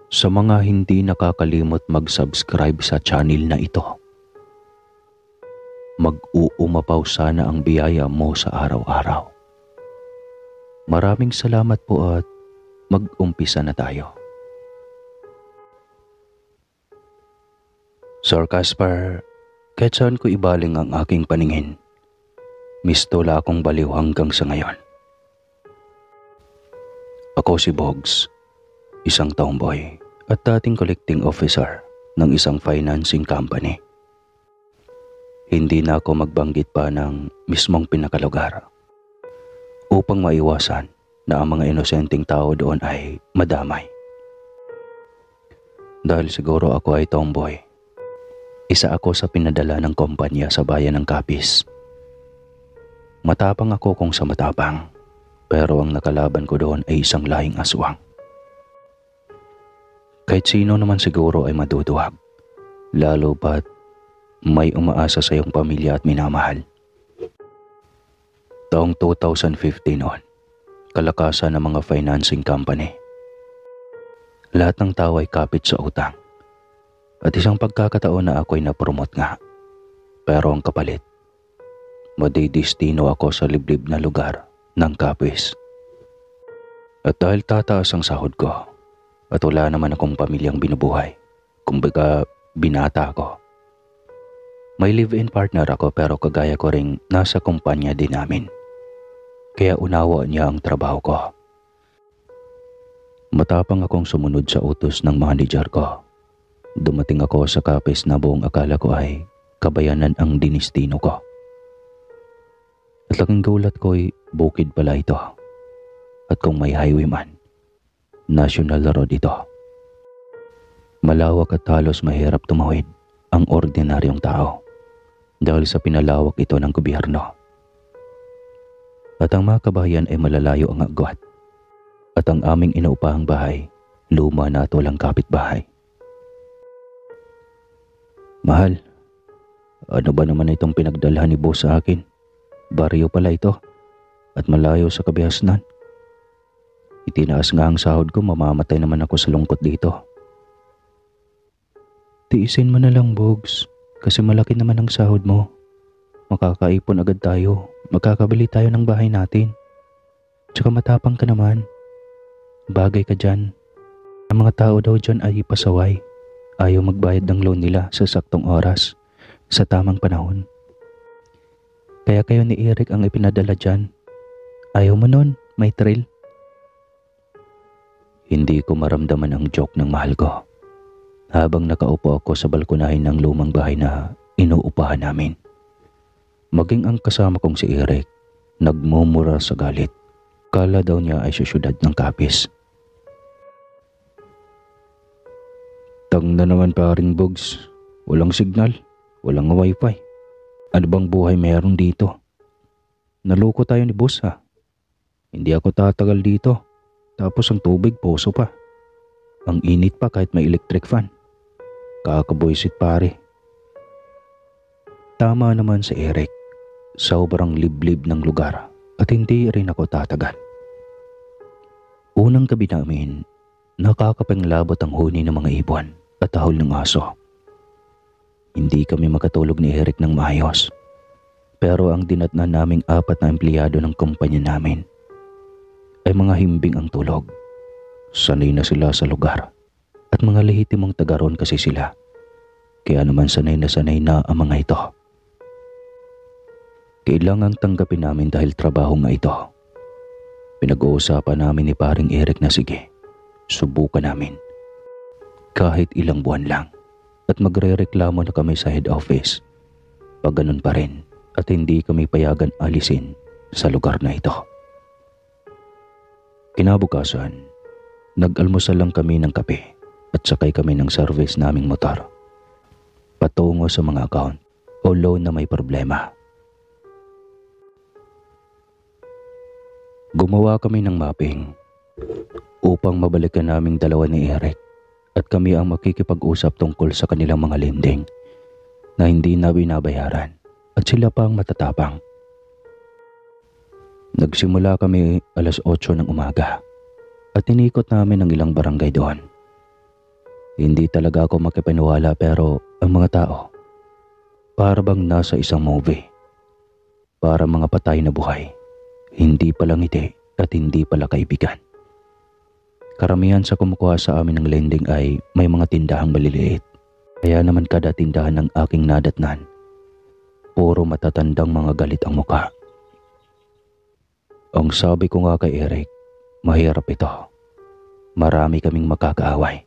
Sa mga hindi nakakalimot mag-subscribe sa channel na ito, mag-uumapaw sana ang biyaya mo sa araw-araw. Maraming salamat po at mag-umpisa na tayo. Sir Casper, kahit saan ko ibaling ang aking paningin, mistola akong baliw hanggang sa ngayon. Ako si Bogs, isang tomboy at dating collecting officer ng isang financing company. Hindi na ako magbanggit pa ng mismong pinakalugar upang maiwasan na ang mga inosenteng tao doon ay madamay. Dahil siguro ako ay tomboy, isa ako sa pinadala ng kumpanya sa bayan ng Capiz. Matapang ako kung sa matapang, pero ang nakalaban ko doon ay isang lahing aswang. Kahit sino naman siguro ay maduduwag, lalo ba't may umaasa sa iyong pamilya at minamahal. Taong 2015 noon, kalakasan ng mga financing company. Lahat ng tao ay kapit sa utang. At isang pagkakataon na ako ay napromote nga. Pero ang kapalit, madidestino ako sa liblib na lugar ng Capiz. At dahil tataas ang sahod ko, at wala naman akong pamilyang binubuhay, kumbaga binata ako. May live-in partner ako pero kagaya ko ring nasa kumpanya din namin. Kaya unawa niya ang trabaho ko. Matapang akong sumunod sa utos ng manager ko. Dumating ako sa Capiz na buong akala ko ay kabayanan ang dinistino ko. At laking gulat ko'y bukid pala ito. At kung may highway man, national road ito. Malawak at halos mahirap tumawid ang ordinaryong tao dahil sa pinalawak ito ng gobyerno. At ang mga kabahayan ay malalayo ang agwat. At ang aming inuupahang bahay, luma na at walang kapitbahay. Mahal, ano ba naman itong pinagdalhan ni boss sa akin? Baryo pala ito at malayo sa kabihasnan. Itinaas nga ang sahod ko, mamamatay naman ako sa lungkot dito. Tiisin mo na lang, Bogs, kasi malaki naman ang sahod mo. Makakaipon agad tayo, magkakabili tayo ng bahay natin. Tsaka matapang ka naman. Bagay ka dyan. Ang mga tao daw dyan ay pasaway. Ayaw magbayad ng loan nila sa saktong oras, sa tamang panahon. Kaya kayo ni Eric ang ipinadala dyan. Ayaw mo nun, may thrill. Hindi ko maramdaman ang joke ng mahal ko habang nakaupo ako sa balkonahin ng lumang bahay na inuupahan namin. Maging ang kasama kong si Eric, nagmumura sa galit. Kala daw niya ay sa syudad ng Capiz. Tang na naman paring Bogs, walang signal, walang wifi. Ano bang buhay meron dito? Naloko tayo ni boss ha. Hindi ako tatagal dito. Tapos ang tubig, poso pa. Ang init pa kahit may electric fan. Kakaboysit pare. Tama naman si Eric. Sobrang liblib ng lugar at hindi rin ako tatagal. Unang gabi namin, nakakapanglabot ang huni ng mga ibon at tahol ng aso. Hindi kami makatulog ni Eric ng maayos. Pero ang dinatnan naming 4 na empleyado ng kumpanya namin ay mga himbing ang tulog. Sanay na sila sa lugar at mga lehitimong taga roon kasi sila. Kaya naman sanay na ang mga ito. Kailangang tanggapin namin dahil trabaho nga ito. Pinag-uusapan namin ni paring Eric na sige, subukan namin. Kahit ilang buwan lang at magre-reklamo na kami sa head office. Pag ganun pa rin at hindi kami payagan alisin sa lugar na ito. Kinabukasan, nag-almusal lang kami ng kape at sakay kami ng service naming motor. Patungo sa mga account o loan na may problema. Gumawa kami ng mapping upang mabalikan naming dalawa ni Eric at kami ang makikipag-usap tungkol sa kanilang mga lending na hindi na binabayaran at sila pa ang matatapang. Nagsimula kami 8:00 ng umaga at inikot namin ang ilang barangay doon. Hindi talaga ako makipaniwala pero ang mga tao, para bang nasa isang movie. Para mga patay na buhay, hindi pala ngiti at hindi pala kaibigan. Karamihan sa kumukuha sa amin ng lending ay may mga tindahang maliliit. Kaya naman kada tindahan ng aking nadatnan, puro matatandang mga galit ang muka. Ang sabi ko nga kay Eric, mahirap ito. Marami kaming makakaaway.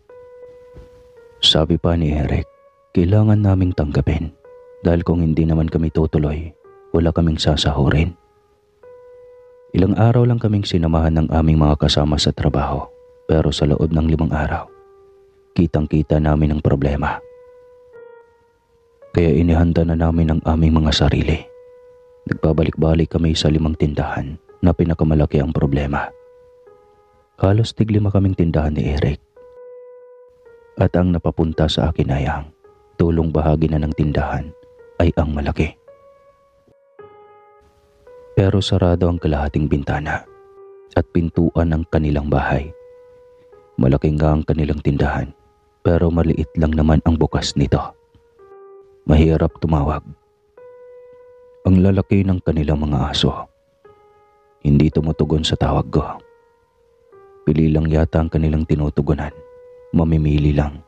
Sabi pa ni Eric, kailangan naming tanggapin dahil kung hindi naman kami tutuloy, wala kaming sasahurin. Ilang araw lang kaming sinamahan ng aming mga kasama sa trabaho, pero sa loob ng 5 araw, kitang-kita namin ang problema. Kaya inihanda na namin ang aming mga sarili. Nagpabalik-balik kami sa 5 tindahan na pinakamalaki ang problema. Halos tig-5 kaming tindahan ni Eric. At ang napapunta sa akin ay ang tulong bahagi na ng tindahan ay ang malaki. Pero sarado ang kalahating bintana at pintuan ng kanilang bahay. Malaki nga ang kanilang tindahan pero maliit lang naman ang bukas nito. Mahirap tumawag. Ang lalaki ng kanilang mga aso. Hindi tumutugon sa tawag ko. Pili lang yata ang kanilang tinutugunan. Mamimili lang.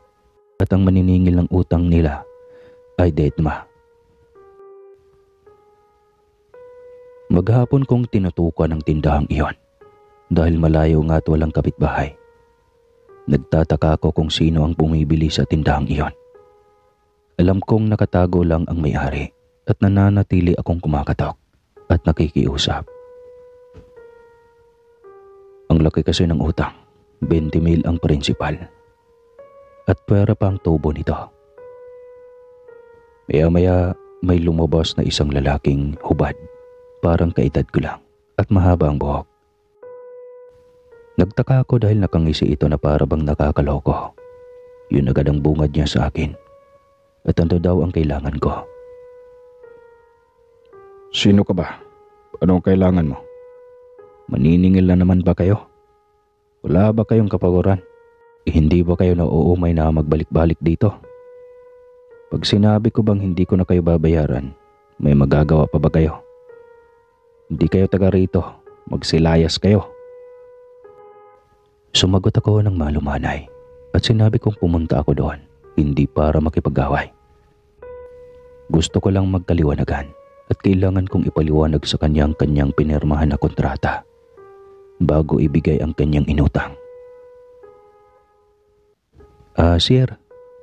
At ang maniningil ng utang nila ay dedma. Maghapon kong tinutukan ang tindahang iyon dahil malayo nga at walang kapitbahay. Nagtataka ako kung sino ang bumibili sa tindahang iyon. Alam kong nakatago lang ang may-ari at nananatili akong kumakatok at nakikiusap. Ang laki kasi ng utang, 20,000 ang prinsipal. At pwera pa ang tubo nito. Maya-maya may lumabas na isang lalaking hubad, parang kaedad ko lang at mahaba ang buhok. Nagtaka ako dahil nakangisi ito na para bang nakakaloko. Yun agad ang bungad niya sa akin. At ano daw ang kailangan ko? Sino ka ba? Anong kailangan mo? Maniningil na naman ba kayo? Wala ba kayong kapaguran? Hindi ba kayo nauumay na magbalik-balik dito? Pag sinabi ko bang hindi ko na kayo babayaran, may magagawa pa ba kayo? Hindi kayo taga rito, magsilayas kayo. Sumagot ako ng malumanay at sinabi kong pumunta ako doon, hindi para makipag-away. Gusto ko lang magkaliwanagan at kailangan kong ipaliwanag sa kanyang pinirmahan na kontrata bago ibigay ang kanyang inutang. Sir,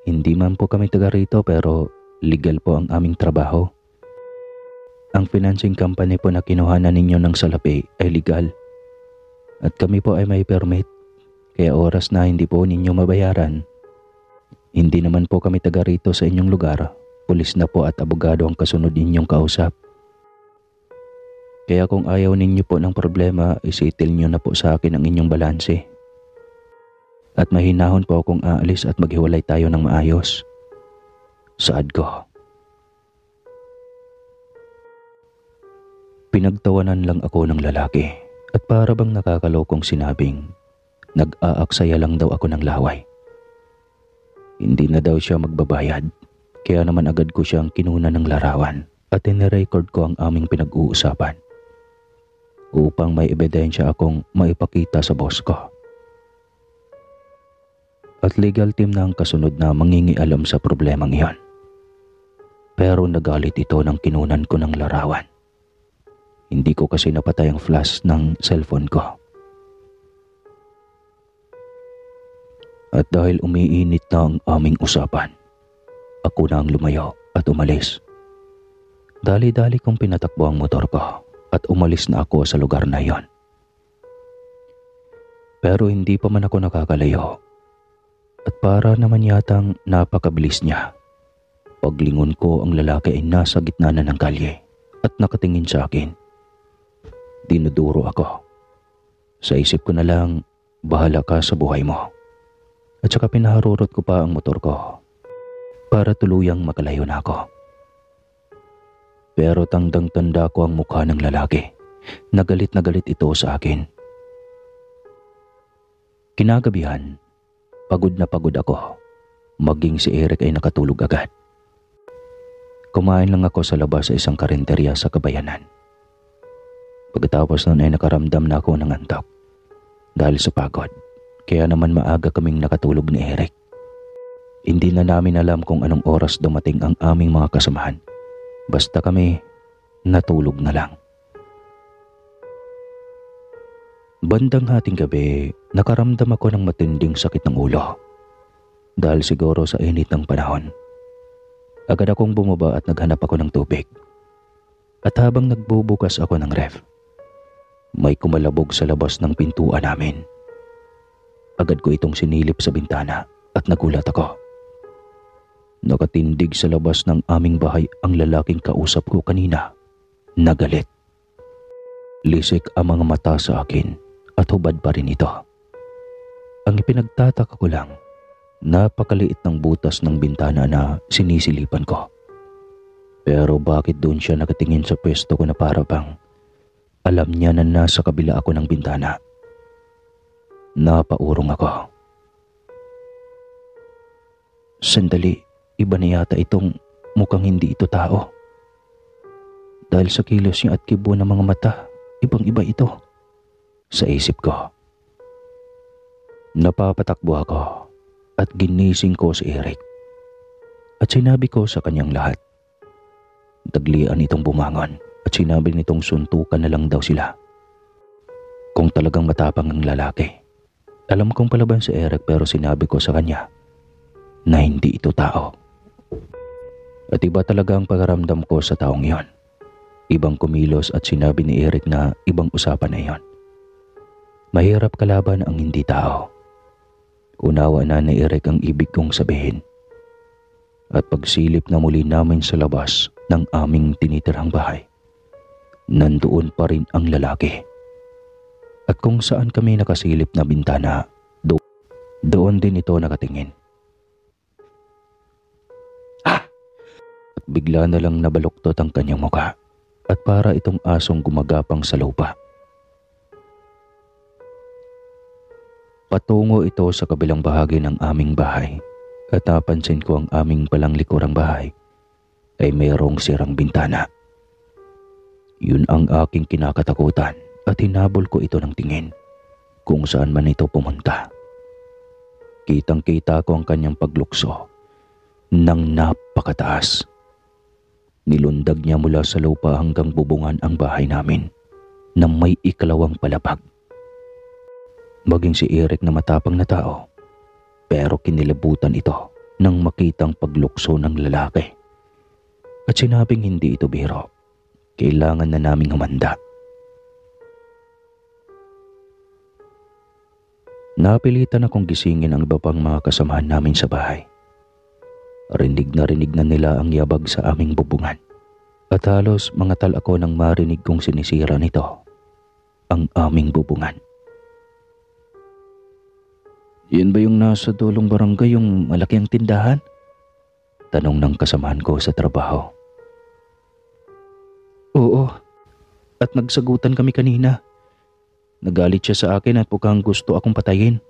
hindi man po kami taga rito pero legal po ang aming trabaho. Ang financing company po na kinuhanan ninyo ng salapi ay legal. At kami po ay may permit, kaya oras na hindi po ninyo mabayaran. Hindi naman po kami taga rito sa inyong lugar, pulis na po at abogado ang kasunod ninyong kausap. Kaya kung ayaw ninyo po ng problema, isitil nyo na po sa akin ang inyong balanse. At mahinahon po akong aalis at maghiwalay tayo ng maayos. Saad ko. Pinagtawanan lang ako ng lalaki at para bang nakakalokong sinabing nag-aaksaya lang daw ako ng laway. Hindi na daw siya magbabayad, kaya naman agad ko siyang kinuna ng larawan at inirecord ko ang aming pinag-uusapan upang may ebidensya akong maipakita sa boss ko. At legal team na ang kasunod na mangingialam sa problemang iyon. Pero nagalit ito nang kinunan ko ng larawan. Hindi ko kasi napatay ang flash ng cellphone ko. At dahil umiinit na ang aming usapan, ako na ang lumayo at umalis. Dali-dali kong pinatakbo ang motor ko at umalis na ako sa lugar na iyon. Pero hindi pa man ako nakakalayo. At para naman yatang napakabilis niya. Paglingon ko, ang lalaki ay nasa gitna na ng kalye at nakatingin sa akin. Dinuduro ako. Sa isip ko na lang, bahala ka sa buhay mo. At saka pinaharurot ko pa ang motor ko para tuluyang makalayo na ako. Pero tandang-tanda ko ang mukha ng lalaki. Na galit ito sa akin. Kinagabihan, pagod na pagod ako Maging si Eric ay nakatulog agad. Kumain lang ako sa labas sa isang karinderya sa Kabayanan. Pagkatapos nun ay nakaramdam na ako ng antok. Dahil sa pagod, kaya naman maaga kaming nakatulog ni Eric. Hindi na namin alam kung anong oras dumating ang aming mga kasamahan. Basta kami natulog na lang. Bandang hating gabi, nakaramdam ako ng matinding sakit ng ulo. Dahil siguro sa init ng panahon. Agad akong bumaba at naghanap ako ng tubig. At habang nagbubukas ako ng ref, may kumalabog sa labas ng pintuan namin. Agad ko itong sinilip sa bintana at nagulat ako. Nakatindig sa labas ng aming bahay ang lalaking kausap ko kanina na galit. Lisik ang mga mata sa akin at hubad pa rin ito. Ang ipinagtataka ko lang, napakaliit ng butas ng bintana na sinisilipan ko. Pero bakit doon siya nakatingin sa pwesto ko na para bang alam niya na nasa kabila ako ng bintana? Napaurong ako. Sandali, iba na yata itong mukhang hindi ito tao. Dahil sa kilos niya at kibo ng mga mata, ibang-iba ito. Sa isip ko. Napapatakbo ako at ginising ko si Eric. At sinabi ko sa kanyang lahat. Taglian itong bumangon at sinabi nitong suntukan na lang daw sila. Kung talagang matapang ang lalaki. Alam kong palaban si Eric pero sinabi ko sa kanya na hindi ito tao. At iba talaga ang pagaramdam ko sa taong iyon. Ibang kumilos at sinabi ni Eric na ibang usapan na iyon. Mahirap kalaban ang hindi tao. Unawa na ni Eric ang ibig kong sabihin. At pagsilip na muli namin sa labas ng aming tinitirang bahay, nandoon pa rin ang lalaki. At kung saan kami nakasilip na bintana, doon din ito nakatingin. At bigla na lang nabaluktot ang kanyang muka at para itong asong gumagapang sa lupa. Patungo ito sa kabilang bahagi ng aming bahay at napansin ko ang aming palang likurang bahay ay mayroong sirang bintana. Yun ang aking kinakatakutan at hinabol ko ito ng tingin kung saan man ito pumunta. Kitang-kita ko ang kanyang paglukso ng napakataas. Nilundag niya mula sa lupa hanggang bubungan ang bahay namin na may ikalawang palapag. Maging si Eric na matapang na tao, pero kinilabutan ito nang makitang paglukso ng lalaki. At sinabing hindi ito biro, kailangan na naming humanda. Napilitan akong gisingin ang iba pang mga kasamahan namin sa bahay. Rinig na nila ang yabag sa aming bubungan. At halos mangatal ako nang marinig kong sinisira nito ang aming bubungan. Yan ba yung nasa dulong barangay, yung malaking tindahan? Tanong ng kasamahan ko sa trabaho. Oo, at nagsagutan kami kanina. Nagalit siya sa akin at mukhang gusto akong patayin.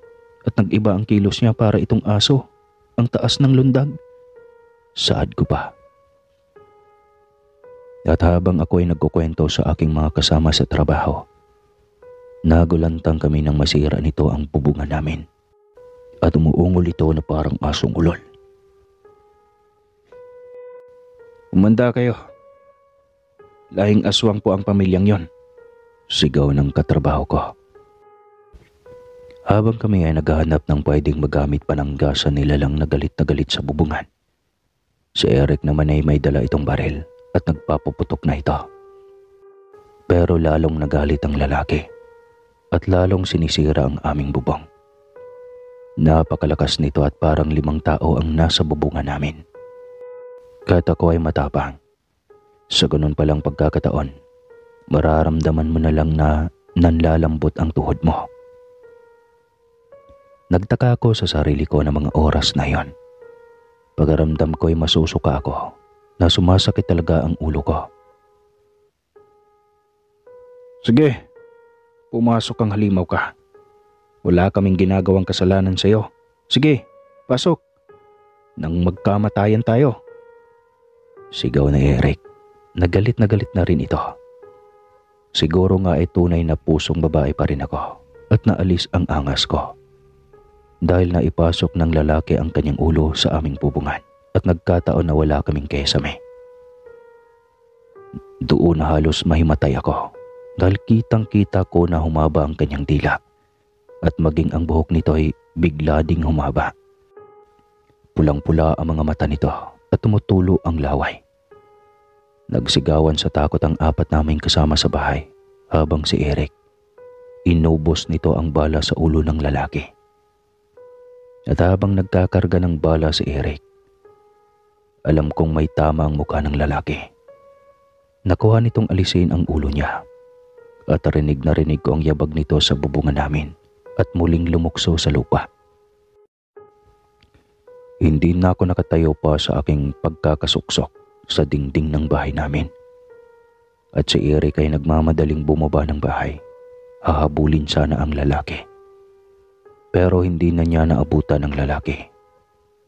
At nag-iba ang kilos niya para itong aso, ang taas ng lundag. Saad ko pa. At habang ako ay nagkukwento sa aking mga kasama sa trabaho, nagulantang kami nang masira nito ang bubungan namin. At umuungol ito na parang asong ulol. Umanda kayo. Lahing aswang po ang pamilyang yon. Sigaw ng katrabaho ko. Habang kami ay naghahanap ng pwedeng magamit pananggasan nila lang na galit sa bubungan, si Eric naman ay may dala itong baril at nagpapuputok na ito. Pero lalong nagalit ang lalaki at lalong sinisira ang aming bubong. Napakalakas nito at parang 5 tao ang nasa bubungan namin. Kahit ako ay matapang, sa ganun palang pagkakataon, mararamdaman mo na lang na nanlalambot ang tuhod mo. Nagtaka ako sa sarili ko ng mga oras na yon. Pagaramdam ko ay masusuka ako na sumasakit talaga ang ulo ko. Sige, pumasok kang halimaw ka. Wala kaming ginagawang kasalanan sa iyo. Sige, pasok. nang magkamatayan tayo. Sigaw ni Eric. Nagalit na rin ito. Siguro nga ay tunay na pusong babae pa rin ako at naalis ang angas ko. Dahil naipasok ng lalaki ang kanyang ulo sa aming pubungan at nagkataon na wala kaming kesame. Doon na halos mahimatay ako dahil kitang-kita ko na humaba ang kanyang dila at maging ang buhok nito ay bigla ding humaba. Pulang-pula ang mga mata nito at tumutulo ang laway. Nagsigawan sa takot ang apat naming kasama sa bahay habang si Eric, inubos nito ang bala sa ulo ng lalaki. At habang nagkakarga ng bala si Eric, alam kong may tama ang mukha ng lalaki. Nakuha nitong alisin ang ulo niya at rinig na rinig ko ang yabag nito sa bubungan namin at muling lumukso sa lupa. Hindi na ako nakatayo pa sa aking pagkakasuksok sa dingding ng bahay namin. At si Eric ay nagmamadaling bumaba ng bahay. Hahabulin sana ang lalaki. Pero hindi na niya naabutan ang lalaki.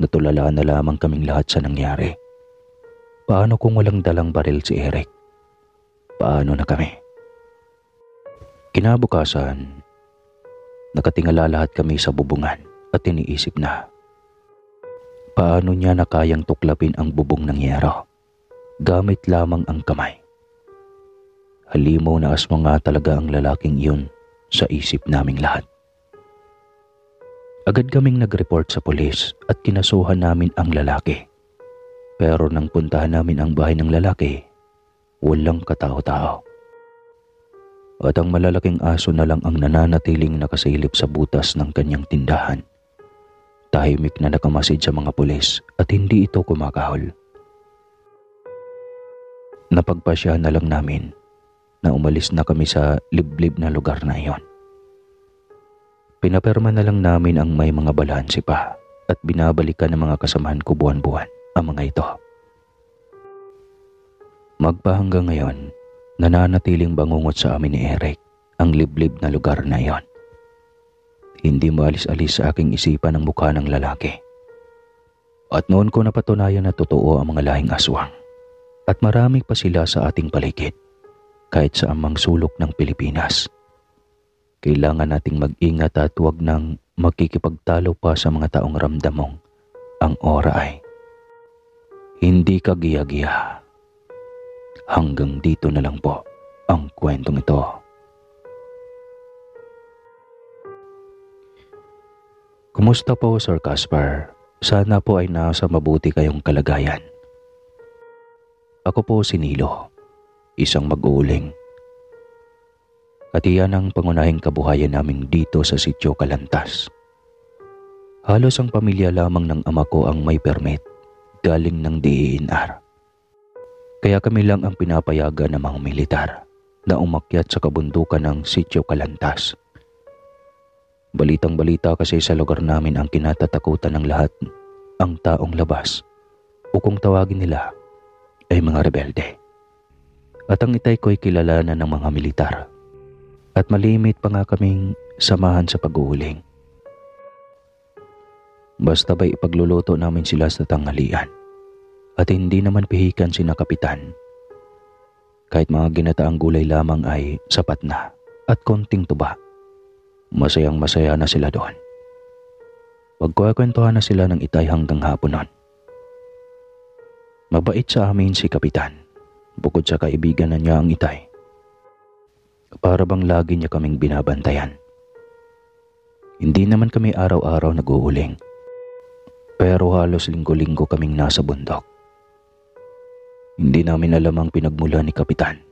Natulala na lamang kaming lahat sa nangyari. Paano kung walang dalang baril si Eric? Paano na kami? Kinabukasan, nakatingala lahat kami sa bubungan at iniisip na, paano niya na kayang tuklapin ang bubong ng yero gamit lamang ang kamay? Halimaw na aswang nga talaga ang lalaking iyon sa isip naming lahat. Agad kaming nag-report sa pulis at kinasuhan namin ang lalaki. Pero nang puntahan namin ang bahay ng lalaki, walang katao-tao. At ang malalaking aso na lang ang nananatiling nakasilip sa butas ng kanyang tindahan. Tahimik na nakamasid sa mga pulis at hindi ito kumakahol. Napagpasya na lang namin na umalis na kami sa liblib na lugar na iyon. Pinaperma na lang namin ang may mga balanse pa at binabalikan ng mga kasamahan ko buwan-buwan ang mga ito. Magpahanggang ngayon, nananatiling bangungot sa amin ni Eric ang liblib na lugar na iyon. Hindi maalis-alis sa aking isipan ang mukha ng lalaki. At noon ko napatunayan na totoo ang mga lahing aswang. At marami pa sila sa ating paligid, kahit sa amang sulok ng Pilipinas. Kailangan nating mag-ingat at huwag nang makikipagtalo pa sa mga taong ramdam mong ang ora ay hindi ka giya-giya. Hanggang dito na lang po ang kwentong ito. Kumusta po, Sir Casper? Sana po ay nasa mabuti kayong kalagayan. Ako po si Nilo, isang mag-uuling. At iyan ang pangunahing kabuhayan namin dito sa Sitio Calantas. Halos ang pamilya lamang ng ama ko ang may permit galing ng DENR. Kaya kami lang ang pinapayagan ng mga militar na umakyat sa kabundukan ng Sitio Calantas. Balitang-balita kasi sa lugar namin ang kinatatakutan ng lahat, ang taong labas o kung tawagin nila ay mga rebelde. At ang itay ko'y kilalanan ng mga militar at malimit pa nga kaming samahan sa pag-uuling. Basta ba'y ipagluluto namin sila sa tanghalian at hindi naman pihikan sina kapitan. Kahit mga ginataang gulay lamang ay sapat na at konting tuba. Masayang masaya na sila doon. Pagkukwentuhan na sila ng itay hanggang hapon nun. Mabait sa amin si kapitan, bukod sa kaibigan na niya ang itay. Para bang lagi niya kaming binabantayan. Hindi naman kami araw-araw nag-uuling, pero halos linggo-linggo kaming nasa bundok. Hindi namin alam ang pinagmula ni kapitan.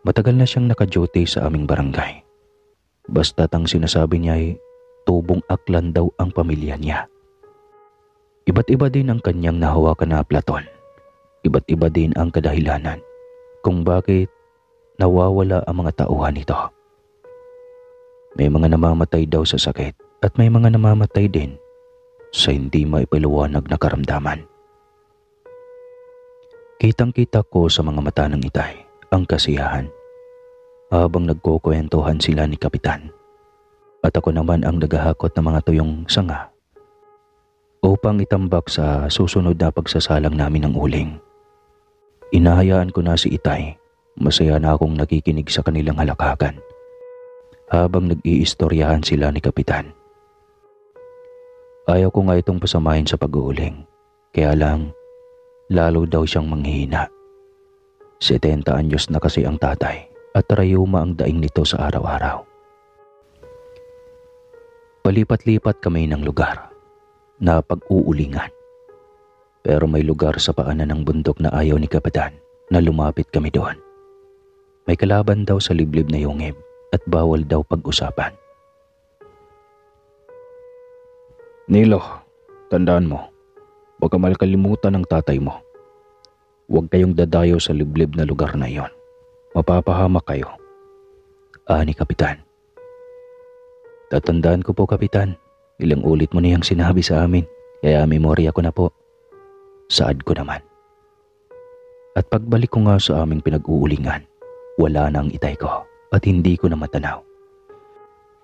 Matagal na siyang naka-duty sa aming barangay. Basta't ang sinasabi niya ay tubong aklan daw ang pamilya niya. Iba't iba din ang kanyang nahawakan na platon. Iba't iba din ang kadahilanan kung bakit nawawala ang mga tauhan nito. May mga namamatay daw sa sakit at may mga namamatay din sa hindi maipaliwanag na karamdaman. Kitang-kita ko sa mga mata ng itay ang kasiyahan habang nagkukwentuhan sila ni kapitan. At ako naman ang naghahakot ng mga tuyong sanga upang itambak sa susunod na pagsasalang namin ng uling. Inahayaan ko na si Itay. Masaya na akong nakikinig sa kanilang halakakan habang nag-iistoryahan sila ni Kapitan. Ayaw ko nga itong pasamahin sa pag-uuling, kaya lang lalo daw siyang manghihina. 70 anyos na kasi ang tatay at rayuma ang daing nito sa araw-araw. Palipat-lipat kami ng lugar na pag-uulingan. Pero may lugar sa paanan ng bundok na ayaw ni Kapitan na lumapit kami doon. May kalaban daw sa liblib na yungib at bawal daw pag-usapan. Nilo, tandaan mo, baka makalimutan ng tatay mo. Huwag kayong dadayo sa liblib na lugar na iyon. Mapapahamak kayo. Ani Kapitan. Tatandaan ko po, Kapitan. Ilang ulit mo niyang sinabi sa amin, kaya memorya ko na po. Saad ko naman. At pagbalik ko nga sa aming pinag-uulingan, wala na ang Itay ko at hindi ko na matanaw.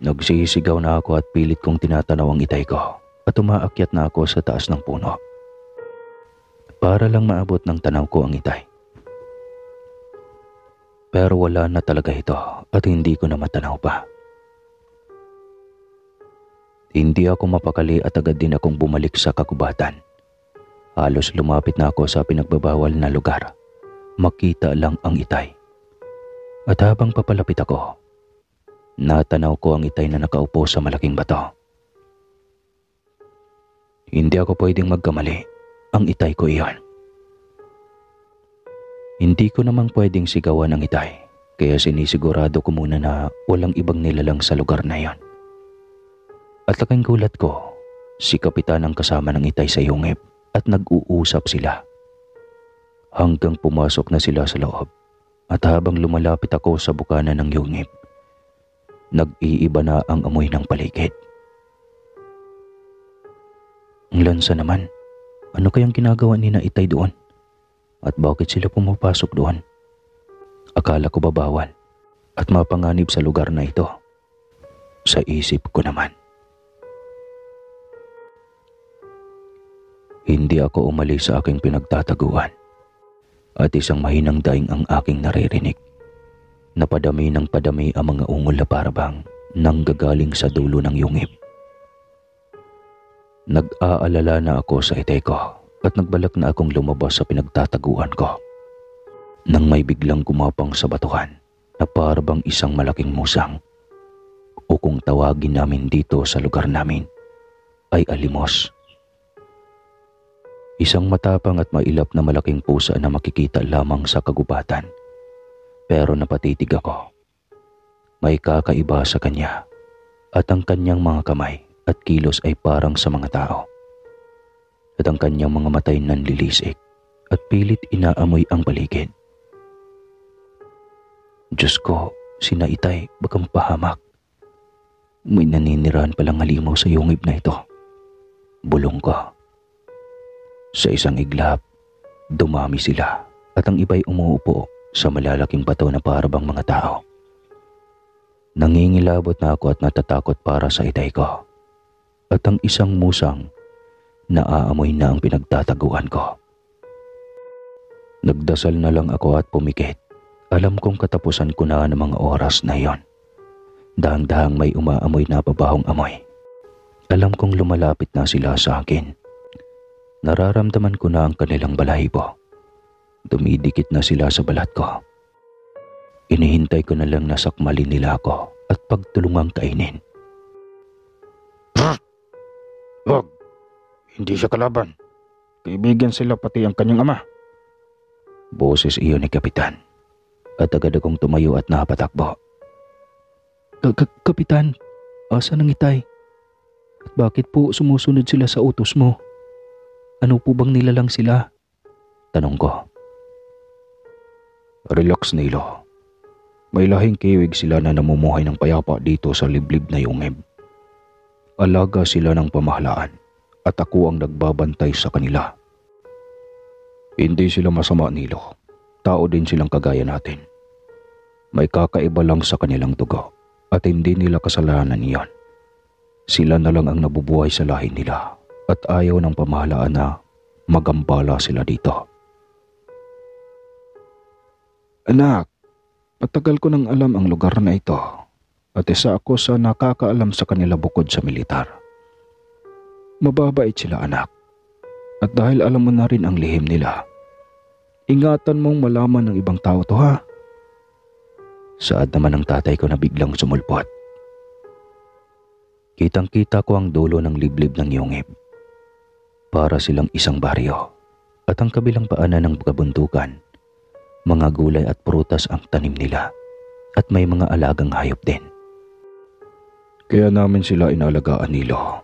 Nagsisigaw na ako at pilit kong tinatanaw ang Itay ko at umaakyat na ako sa taas ng puno para lang maabot ng tanaw ko ang Itay. Pero wala na talaga ito at hindi ko na matanaw pa. Hindi ako mapakali at agad din akong bumalik sa kagubatan. Halos lumapit na ako sa pinagbabawal na lugar. Makita lang ang Itay. At habang papalapit ako, natanaw ko ang Itay na nakaupo sa malaking bato. Hindi ako pwedeng magkamali. Ang Itay ko iyon. Hindi ko naman pwedeng sigawan ang Itay, kaya sinisigurado ko muna na walang ibang nilalang sa lugar na iyon. At laking gulat ko, si Kapitan ang kasama ng Itay sa yungib at nag-uusap sila. Hanggang pumasok na sila sa loob at habang lumalapit ako sa bukana ng yungib, nag-iiba na ang amoy ng paligid. Ang lansa naman, ano kayang ginagawa ni na Itay doon? At bakit sila pumapasok doon? Akala ko ba bawal at mapanganib sa lugar na ito? Sa isip ko naman. Hindi ako umalis sa aking pinagtataguan at isang mahinang daing ang aking naririnig. Napadami ng padami ang mga ungol na parabang nanggagaling sa dulo ng yungib. Nag-aalala na ako sa Itay ko at nagbalak na akong lumabas sa pinagtataguan ko. Nang may biglang gumapang sa batuhan na parabang isang malaking musang o kung tawagin namin dito sa lugar namin ay alimos. Isang matapang at mailap na malaking pusa na makikita lamang sa kagubatan. Pero napatitig ako. May kakaiba sa kanya at ang kanyang mga kamay at kilos ay parang sa mga tao. At ang kanyang mga matay nanlilisik at pilit inaamoy ang paligid. Diyos ko, sina Itay, bakang pahamak. May naninirahan palang halimaw sa yungib na ito. Bulong ko. Sa isang iglap, dumami sila at ang iba'y umuupo sa malalaking bato na parabang mga tao. Nangingilabot na ako at natatakot para sa Itay ko. At ang isang musang naaamoy na ang pinagtataguan ko. Nagdasal na lang ako at pumikit. Alam kong katapusan ko na ng mga oras na iyon. Dahang-dahang may umaamoy na babahong amoy. Alam kong lumalapit na sila sa akin. Nararamdaman ko na ang kanilang balahibo. Dumidikit na sila sa balat ko. Inihintay ko na lang na sakmalin nila ako at pagtulungang kainin. Wag! Hindi siya kalaban. Kaibigan sila pati ang kanyang ama. Boses iyon ni Kapitan. At agad akong tumayo at napatakbo. Kapitan, asan ang Itay? At bakit po sumusunod sila sa utos mo? Ano po bang nilalang sila? Tanong ko. Relax, Nilo. May lahing kiwig sila na namumuhay ng payapa dito sa liblib na yungib. Alaga sila ng pamahalaan at ako ang nagbabantay sa kanila. Hindi sila masama, Nilo. Tao din silang kagaya natin. May kakaiba lang sa kanilang dugo at hindi nila kasalanan iyon. Sila na lang ang nabubuhay sa lahi nila at ayaw ng pamahalaan na magambala sila dito. Anak, matagal ko nang alam ang lugar na ito at isa ako sa nakakaalam sa kanila bukod sa militar. Mababait sila anak at dahil alam mo na rin ang lihim nila, ingatan mong malaman ng ibang tao to ha. Saad naman ng tatay ko na biglang sumulpot. Kitang-kita ko ang dulo ng liblib ng yungib. Para silang isang baryo at ang kabilang paanan ng kabundukan, mga gulay at prutas ang tanim nila at may mga alagang hayop din. Kaya namin sila inalagaan nilo.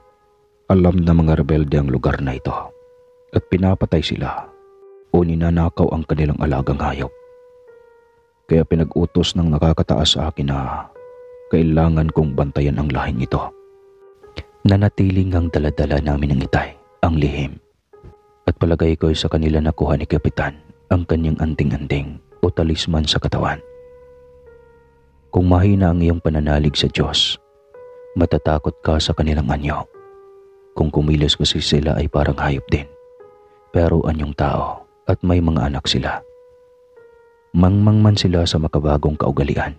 Alam na mga rebelde ang lugar na ito at pinapatay sila o ninanakaw ang kanilang alagang hayop. Kaya pinag-utos ng nakakataas sa akin na kailangan kong bantayan ang lahing ito. Nanatiling ang daladala namin ng itay, ang lihim. At palagay ko'y sa kanila nakuha ni Kapitan ang kanyang anting-anting o talisman sa katawan. Kung mahina ang iyong pananalig sa Diyos, matatakot ka sa kanilang anyo. Kung kumilos kasi sila ay parang hayop din, pero anyong tao at may mga anak sila. Mangmang man sila sa makabagong kaugalian,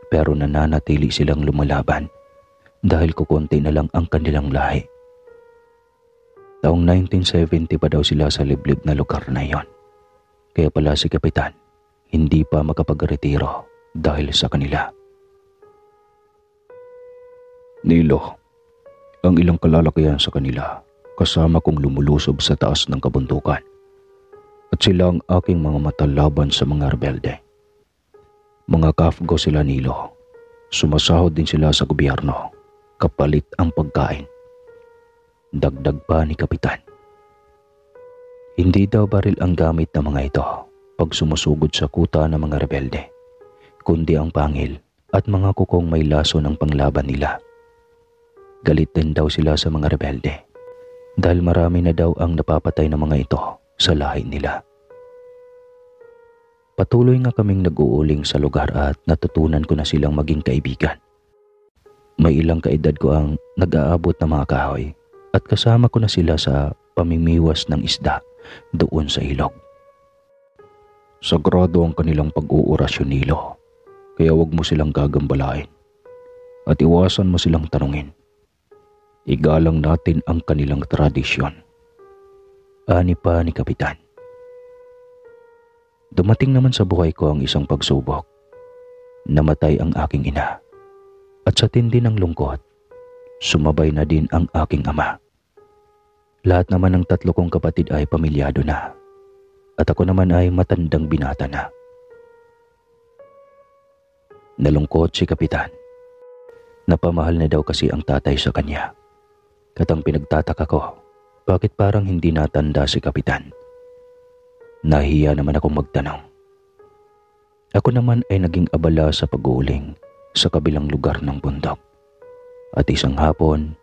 pero nananatili silang lumalaban dahil kukunti na lang ang kanilang lahi. Taong 1970 pa daw sila sa liblib na lugar na iyon. Kaya pala si Kapitan hindi pa makapag-retiro dahil sa kanila. Nilo, ang ilang kalalakihan sa kanila kasama kong lumulusob sa taas ng kabundukan. At sila ang aking mga mata laban sa mga rebelde. Mga kafgo sila Nilo. Sumasahod din sila sa gobyerno. Kapalit ang pagkain. Dagdag pa ni Kapitan. Hindi daw baril ang gamit ng mga ito pag sumusugod sa kuta ng mga rebelde, kundi ang pangil at mga kukong may laso ng panglaban nila. Galit din daw sila sa mga rebelde dahil marami na daw ang napapatay ng mga ito sa lahi nila. Patuloy nga kaming nag-uuling sa lugar at natutunan ko na silang maging kaibigan. May ilang kaedad ko ang nag-aabot ng mga kahoy at kasama ko na sila sa pamimiwas ng isda doon sa ilog. Sagrado ang kanilang pag-uorasyon Nilo, kaya wag mo silang gagambalain at iwasan mo silang tanungin. Igalang natin ang kanilang tradisyon. Ani pa ni Kapitan. Dumating naman sa buhay ko ang isang pagsubok. Namatay ang aking ina. At sa tindi ng lungkot, sumabay na din ang aking ama. Lahat naman ng tatlo kong kapatid ay pamilyado na. At ako naman ay matandang binata na. Nalungkot si Kapitan. Napamahal na daw kasi ang tatay sa kanya. Katang pinagtataka ko, bakit parang hindi natanda si Kapitan? Nahiya naman akong magtanong. Ako naman ay naging abala sa pag-uuling sa kabilang lugar ng bundok. At isang hapon,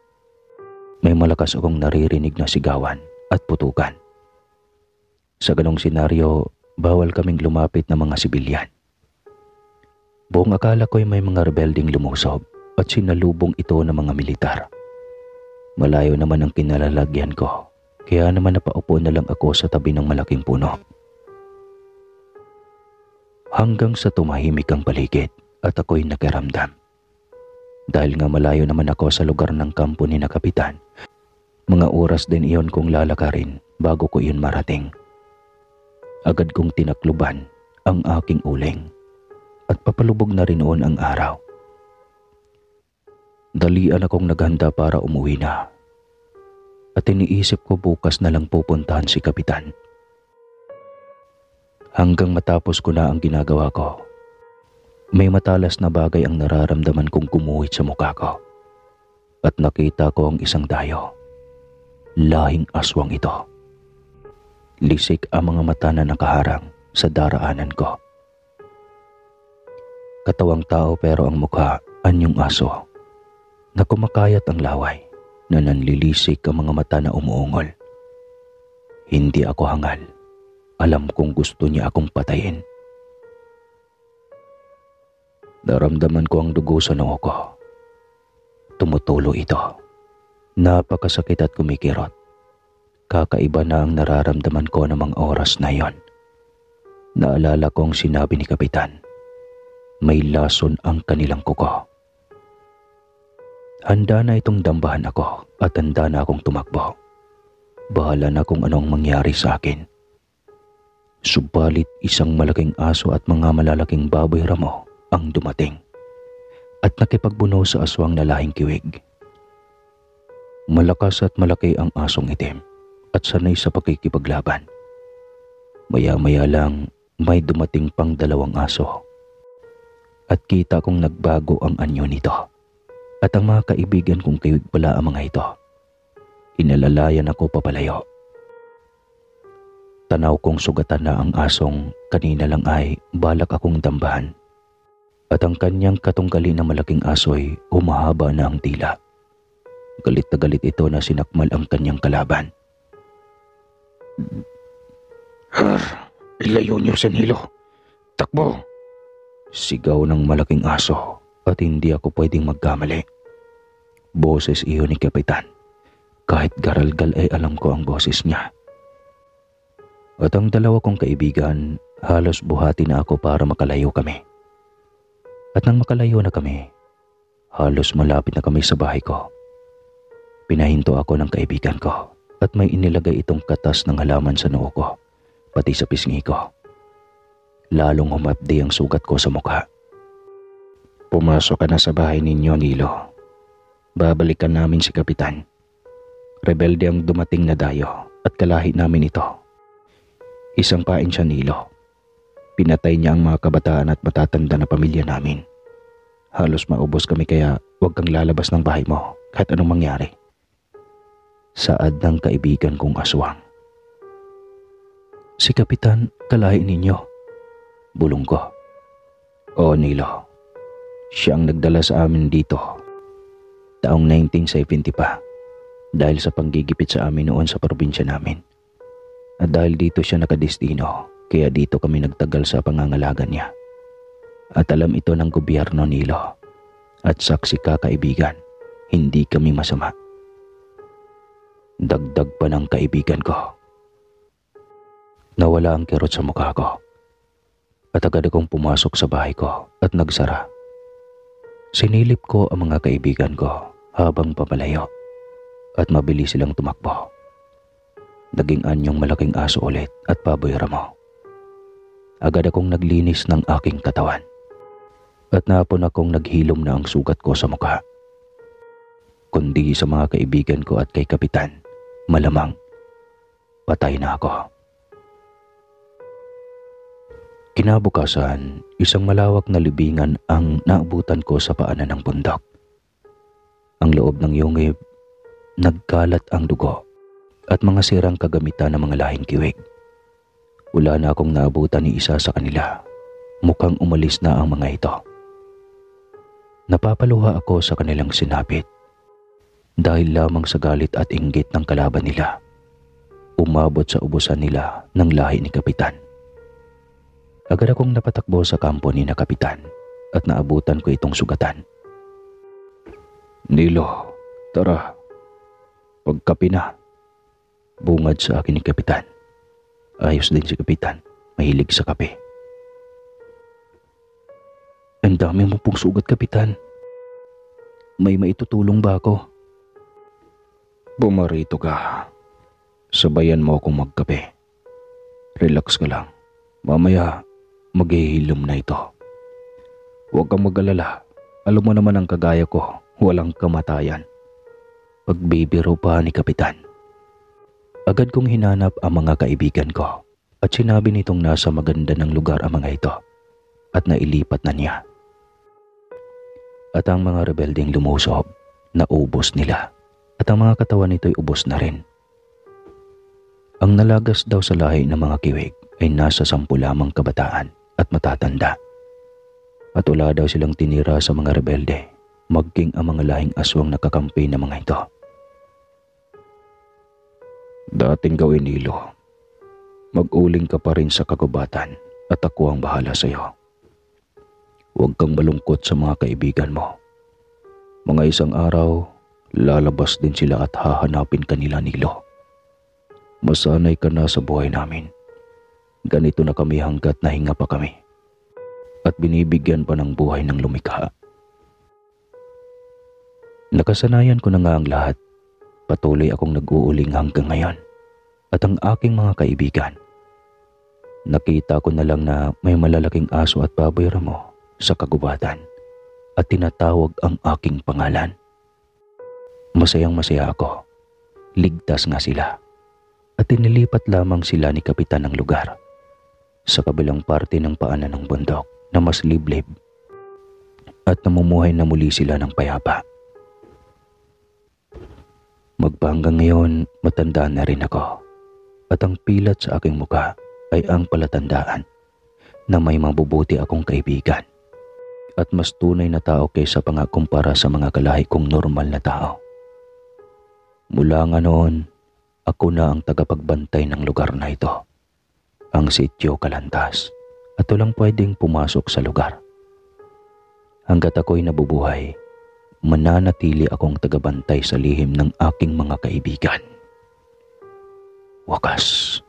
may malakas akong naririnig na sigawan at putukan. Sa ganong senaryo, bawal kaming lumapit ng mga sibilyan. Buong akala ko'y may mga rebelding lumusob at sinalubong ito ng mga militar. Malayo naman ang kinalalagyan ko, kaya naman napaupo na lang ako sa tabi ng malaking puno. Hanggang sa tumahimik ang paligid at ako'y nakiramdam. Dahil nga malayo naman ako sa lugar ng kampo ni na Kapitan, mga oras din iyon kong lalakarin bago ko iyon marating. Agad kong tinakluban ang aking uling at papalubog na rin noon ang araw. Dalian akong naghanda para umuwi na at iniisip ko bukas na lang pupuntahan si Kapitan. Hanggang matapos ko na ang ginagawa ko, may matalas na bagay ang nararamdaman kong gumuhit sa mukha ko at nakita ko ang isang dayo. Lahing aswang ito. Lisik ang mga mata na nakaharang sa daraanan ko. Katawang tao pero ang mukha anyong aso na kumakayat ang laway na nanlilisik ang mga mata na umuungol. Hindi ako hangal. Alam kong gusto niya akong patayin. Naramdaman ko ang dugo sa noo ko. Tumutulo ito. Napakasakit at kumikirot Kakaiba na ang nararamdaman ko ng mga oras na yon. Naalala kong sinabi ni Kapitan, may lason ang kanilang kuko. Handa na itong dambahan ako at handa na akong tumakbo. Bahala na kung anong mangyari sa akin. Subalit isang malaking aso at mga malalaking baboy ramo ang dumating at nakipagbuno sa aswang na lahing kiwig. Malakas at malaki ang asong itim at sanay sa pakikipaglaban. Maya-maya lang may dumating pang dalawang aso at kita kong nagbago ang anyo nito at ang mga kaibigan kong kiwig pala ang mga ito. Inalalayan ako papalayo. Tanaw kong sugatan na ang asong kanina lang ay balak akong dambahan at ang kanyang katunggali na malaking aso ay humahaba na ang tila. Galit na galit ito na sinakmal ang kanyang kalaban. Ilayo niyo sa Nilo. Takbo! Sigaw ng malaking aso at hindi ako pwedeng magkamali. Boses iyon ni Kapitan. Kahit garalgal ay alam ko ang boses niya. At ang dalawa kong kaibigan, halos buhati na ako para makalayo kami. At nang makalayo na kami, halos malapit na kami sa bahay ko. Pinahinto ako ng kaibigan ko at may inilagay itong katas ng halaman sa noo ko, pati sa pisngi ko. Lalong humapdi ang sugat ko sa mukha. Pumasok ka na sa bahay ninyo, Nilo. Babalikan namin si Kapitan. Rebelde ang dumating na dayo at kalahi namin ito. Isang pain siya, Nilo. Pinatay niya ang mga kabataan at matatanda na pamilya namin. Halos maubos kami kaya huwag kang lalabas ng bahay mo kahit anong mangyari. Saad ng kaibigan kong aswang. Si Kapitan, kalahi ninyo. Bulong ko. Oo, Nilo. Siya ang nagdala sa amin dito. Taong 1970 pa. Dahil sa panggigipit sa amin noon sa probinsya namin. At dahil dito siya nakadestino, kaya dito kami nagtagal sa pangangalaga niya. At alam ito ng gobyerno, Nilo. At saksi ka, kaibigan, hindi kami masama. Dagdag pa ng kaibigan ko. Nawala ang kirot sa mukha ko. At agad akong pumasok sa bahay ko at nagsara. Sinilip ko ang mga kaibigan ko habang papalayo at mabilis silang tumakbo. Naging anyong malaking aso ulit at baboy ramo. Agad akong naglinis ng aking katawan at napon akong naghilom na ang sugat ko sa mukha. Kundi sa mga kaibigan ko at kay Kapitan, malamang patay na ako. Kinabukasan, isang malawak na libingan ang naabutan ko sa paanan ng bundok. Ang loob ng yungib, nagkalat ang dugo at mga sirang kagamitan ng mga lahing kiwig. Wala na akong naabutan ni isa sa kanila. Mukhang umalis na ang mga ito. Napapaluha ako sa kanilang sinapit. Dahil lamang sa galit at inggit ng kalaban nila, umabot sa ubusan nila ng lahi ni Kapitan. Agad akong napatakbo sa kampo ni na Kapitan at naabutan ko itong sugatan. Nilo, tara. Pagkapi na. Bungad sa akin ni Kapitan. Ayos din si Kapitan. Mahilig sa kape. Ang dami mo pong sugat, Kapitan. May maitutulong ba ako? Bumarito ka. Sabayan mo akong magkape. Relax ka lang. Mamaya, maghihilom na ito. Huwag kang mag-alala. Alam mo naman ang kagaya ko. Walang kamatayan. Pagbibiro pa ni Kapitan. Agad kong hinanap ang mga kaibigan ko at sinabi nitong nasa maganda ng lugar ang mga ito at nailipat na niya. At ang mga rebeldeng lumusob, naubos nila at ang mga katawan nito'y ubos na rin. Ang nalagas daw sa lahi ng mga kiwig ay nasa 10 lamang kabataan at matatanda. At wala daw silang tinira sa mga rebelde, maging ang mga lahing aswang nakakampi ng mga ito. Dating gawin, Nilo. Mag-uling ka pa rin sa kagubatan at ako ang bahala sa iyo. Huwag kang malungkot sa mga kaibigan mo. Mga isang araw, lalabas din sila at hahanapin ka nila, Nilo. Masanay ka na sa buhay namin. Ganito na kami hanggat nahinga pa kami. At binibigyan pa ng buhay ng lumikha. Nakasanayan ko na nga ang lahat. Patuloy akong nag-uuling hanggang ngayon. At ang aking mga kaibigan, nakita ko na lang na may malalaking aso at baboy ramo sa kagubatan at tinatawag ang aking pangalan. Masayang masaya ako. Ligtas nga sila. At inilipat lamang sila ni kapitan ng lugar sa kabilang parte ng paanan ng bundok na mas liblib at namumuhay na muli sila ng payapa. Magpahanggang ngayon, matanda na rin ako at ang pilat sa aking mukha ay ang palatandaan na may mabubuti akong kaibigan at mas tunay na tao kaysa pa nga kumpara sa mga kalahi kong normal na tao. Mula nga noon, ako na ang tagapagbantay ng lugar na ito, ang Sitio Calantas, at walang pwedeng pumasok sa lugar. Hanggat ako'y nabubuhay, mananatili akong tagabantay sa lihim ng aking mga kaibigan. Wakas.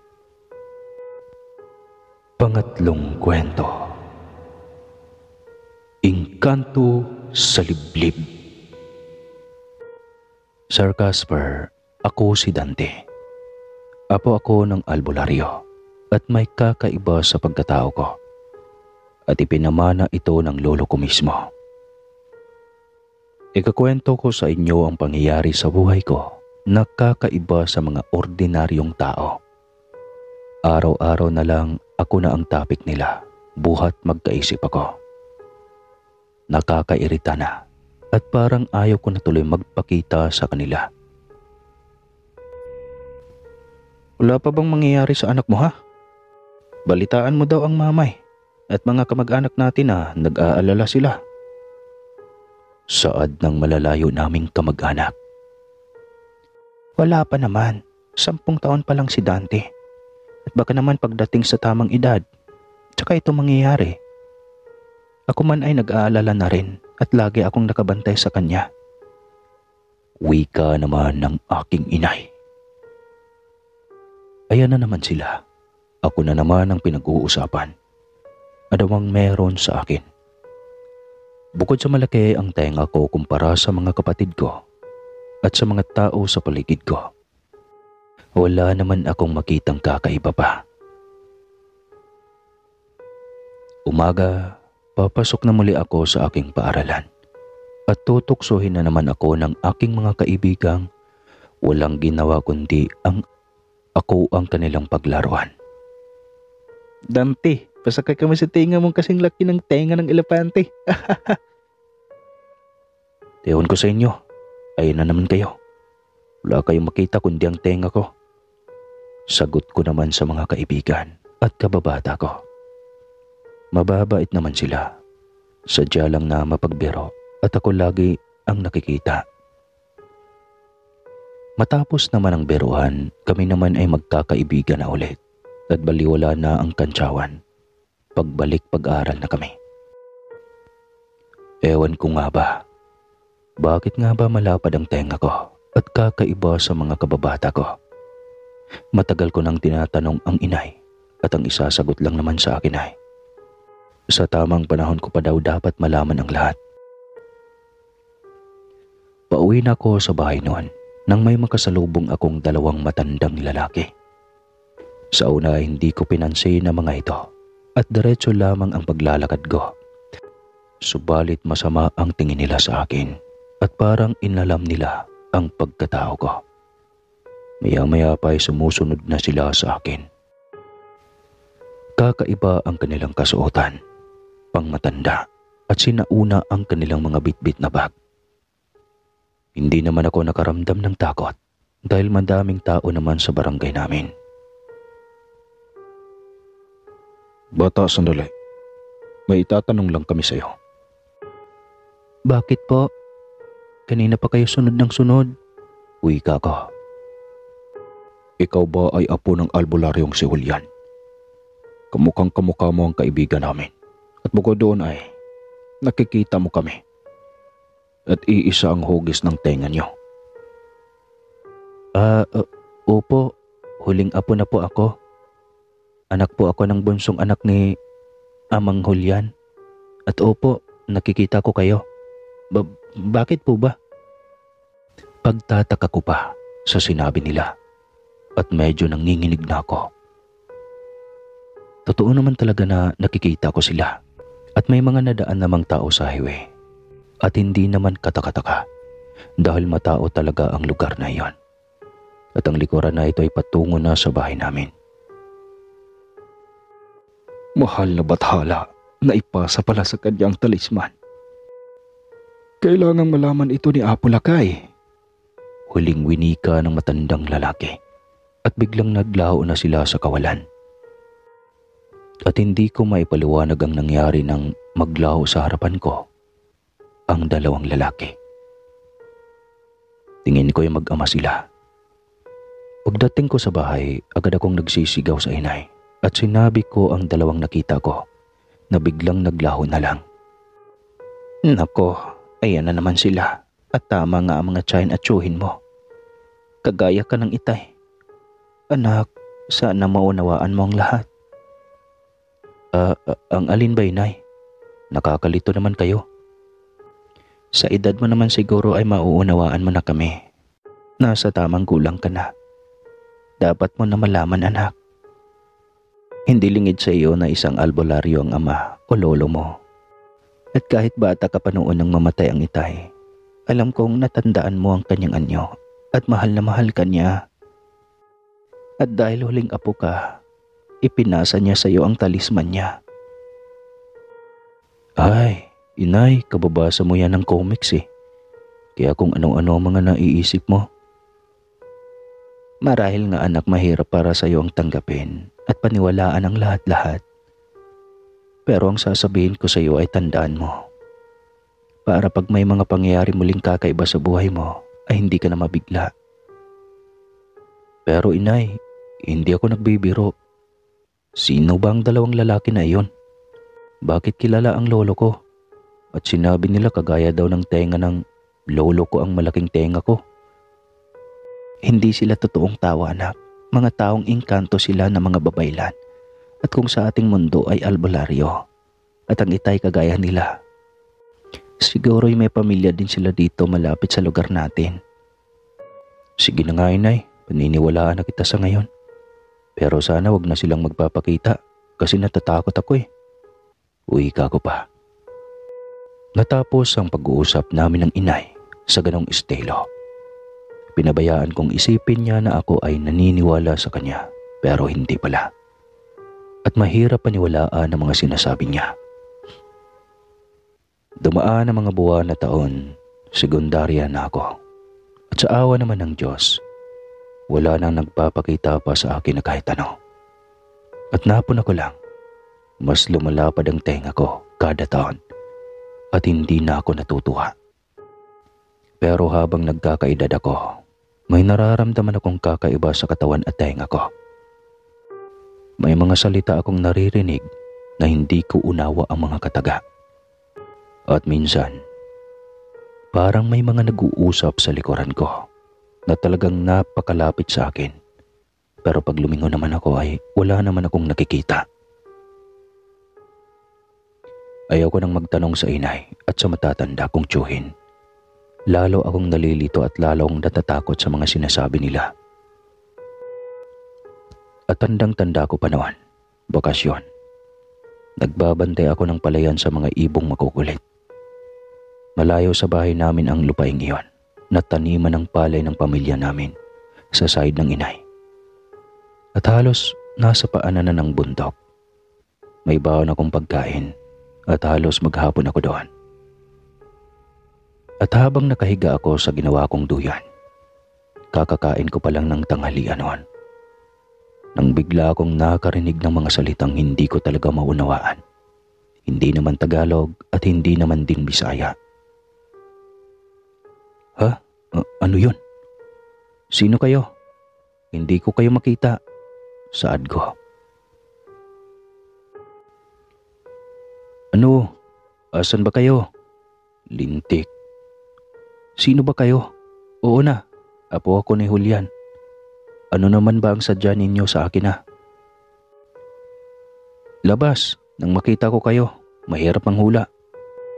Pangatlong kwento. Engkanto sa liblib. Sir Casper, ako si Dante. Apo ako ng albularyo at may kakaiba sa pagkatao ko. At ipinamana ito ng lolo ko mismo. Ikakwento ko sa inyo ang pangyayari sa buhay ko na kakaiba sa mga ordinaryong tao. Araw-araw na lang ako na ang topic nila, buhat magkaisip ako. Nakakairita na at parang ayaw ko na tuloy magpakita sa kanila. Wala pa bang mangyayari sa anak mo ha? Balitaan mo daw ang mamay at mga kamag-anak natin na nag-aalala sila. Saad ng malalayo naming kamag-anak. Wala pa naman. 10 taon pa lang si Dante. At baka naman pagdating sa tamang edad, tsaka ito mangyayari. Ako man ay nag-aalala na rin at lagi akong nakabantay sa kanya. Wika naman ng aking inay. Ayan na naman sila. Ako na naman ang pinag-uusapan. Adawang meron sa akin. Bukod sa malaki ang tenga ko kumpara sa mga kapatid ko at sa mga tao sa paligid ko, wala naman akong makitang kakaiba pa. Umaga, papasok na muli ako sa aking paaralan at tutuksohin na naman ako ng aking mga kaibigang walang ginawa kundi ako ang kanilang paglaruan. Dante, pasakay kami sa tenga mong kasing laki ng tenga ng elepante. Ewan ko sa inyo, ayun na naman kayo. Wala kayong makita kundi ang tenga ko. Sagot ko naman sa mga kaibigan at kababata ko. Mababait naman sila. Sadya lang na mapagbiro at ako lagi ang nakikita. Matapos naman ang biruan, kami naman ay magkakaibigan na ulit at baliwala na ang kantsawan. Pagbalik pag-aral na kami. Ewan ko nga ba, bakit nga ba malapad ang tenga ko at kakaiba sa mga kababata ko? Matagal ko nang tinatanong ang inay at ang isasagot lang naman sa akin ay, sa tamang panahon ko pa daw dapat malaman ang lahat. Pauwi na ako sa bahay noon nang may makasalubong akong 2 matandang lalaki. Sa una hindi ko pinansin ang mga ito at diretso lamang ang paglalakad ko. Subalit masama ang tingin nila sa akin at parang inalam nila ang pagkatao ko. Maya-maya pa ay sumusunod na sila sa akin. Kakaiba ang kanilang kasuotan, pangmatanda at sinauna ang kanilang mga bitbit na bag. Hindi naman ako nakaramdam ng takot dahil madaming tao naman sa barangay namin. Bata, sandali. May itatanong lang kami sa iyo. Bakit po? Kanina pa kayo sunod ng sunod. Wika ko. Ikaw ba ay apo ng albularyong si Julian? Kamukhang kamukha mo ang kaibigan namin. At bukod doon ay nakikita mo kami. At iisa ang hugis ng tenga niyo. Opo. Huling apo na po ako. Anak po ako ng bunsong anak ni Amang Julian. At opo, nakikita ko kayo. Bakit po ba? Pagtataka ko pa sa sinabi nila at medyo nanginginig na ako. Totoo naman talaga na nakikita ko sila at may mga nadaan namang tao sa highway. At hindi naman katakataka dahil matao talaga ang lugar na iyon. At ang likuran na ito ay patungo na sa bahay namin. Mahal na bathala na ipasa pala sa kanyang talisman. Kailangang malaman ito ni Apo Lakay. Huling winika ng matandang lalaki at biglang naglaho na sila sa kawalan. At hindi ko maipaliwanag ang nangyari nang maglaho sa harapan ko ang dalawang lalaki. Tingin ko ay mag-ama sila. Pagdating ko sa bahay, agad akong nagsisigaw sa inay at sinabi ko ang dalawang nakita ko na biglang naglaho na lang. Nako, ayan na naman sila at tama nga ang mga tiyan at tsuhin mo. Kagaya ka ng itay. Anak, sana maunawaan mo ang lahat. Ang alin ba, inay? Nakakalito naman kayo. Sa edad mo naman siguro ay mauunawaan mo na kami. Nasa tamang gulang ka na. Dapat mo na malaman, anak. Hindi lingid sa iyo na isang albularyo ang ama o lolo mo. At kahit bata ka pa noon nang mamatay ang itay, alam kong natandaan mo ang kanyang anyo at mahal na mahal ka niya. At dahil huling apo ka, ipinasa niya sa iyo ang talisman niya. Ay, inay, kababasa mo yan ng comics eh. Kaya kung ano-ano ang mga naiisip mo. Marahil nga anak, mahirap para sa iyo ang tanggapin at paniwalaan ang lahat-lahat. Pero ang sasabihin ko sa iyo ay tandaan mo. Para pag may mga pangyayari muling kakaiba sa buhay mo, ay hindi ka na mabigla. Pero inay, hindi ako nagbibiro. Sino ba ang dalawang lalaki na iyon? Bakit kilala ang lolo ko? At sinabi nila kagaya daw ng tenga ng lolo ko ang malaking tenga ko. Hindi sila totoong tao, anak. Mga taong engkanto sila ng mga babaylan. At kung sa ating mundo ay albularyo. At ang itay kagaya nila. Siguro'y may pamilya din sila dito malapit sa lugar natin. Sige na nga, inay. Paniniwalaan na kita sa ngayon. Pero sana wag na silang magpapakita kasi natatakot ako eh. Uwi ka ko pa. Natapos ang pag-uusap namin ng inay sa ganong estilo. Pinabayaan kong isipin niya na ako ay naniniwala sa kanya pero hindi pala. At mahirap paniwalaan ang mga sinasabi niya. Dumaan ang mga buwan na taon, sekundarya na ako. At sa awa naman ng Diyos, wala nang nagpapakita pa sa akin na kahit ano. At napuna ko lang, mas lumalapad ang tenga ko kada taon at hindi na ako natutuwa. Pero habang nagkakaedad ako, may nararamdaman akong kakaiba sa katawan at tenga ko. May mga salita akong naririnig na hindi ko unawa ang mga kataga. At minsan, parang may mga nag-uusap sa likuran ko na talagang napakalapit sa akin. Pero pag lumingon naman ako ay wala naman akong nakikita. Ayaw ko nang magtanong sa inay at sa matatanda kong tiyuhin. Lalo akong nalilito at lalong natatakot sa mga sinasabi nila. At tandang-tanda ko pa naman, bakasyon. Nagbabantay ako ng palayan sa mga ibong makukulit. Malayo sa bahay namin ang lupaing iyon na taniman ng palay ng pamilya namin sa side ng inay. At halos nasa paanan na ng bundok. May baon akong pagkain at halos maghapon ako doon. At habang nakahiga ako sa ginawa kong duyan, kakakain ko pa lang ng tanghalian noon. Nang bigla akong nakarinig ng mga salitang hindi ko talaga maunawaan. Hindi naman Tagalog at hindi naman din Bisaya. Ha? Ano yun? Sino kayo? Hindi ko kayo makita. Saad ko. Ano? Asan ba kayo? Lintik. Sino ba kayo? Oo na, apo ako ni Julian. Ano naman ba ang sadya ninyo sa akin ha? Labas, nang makita ko kayo, mahirap ang hula.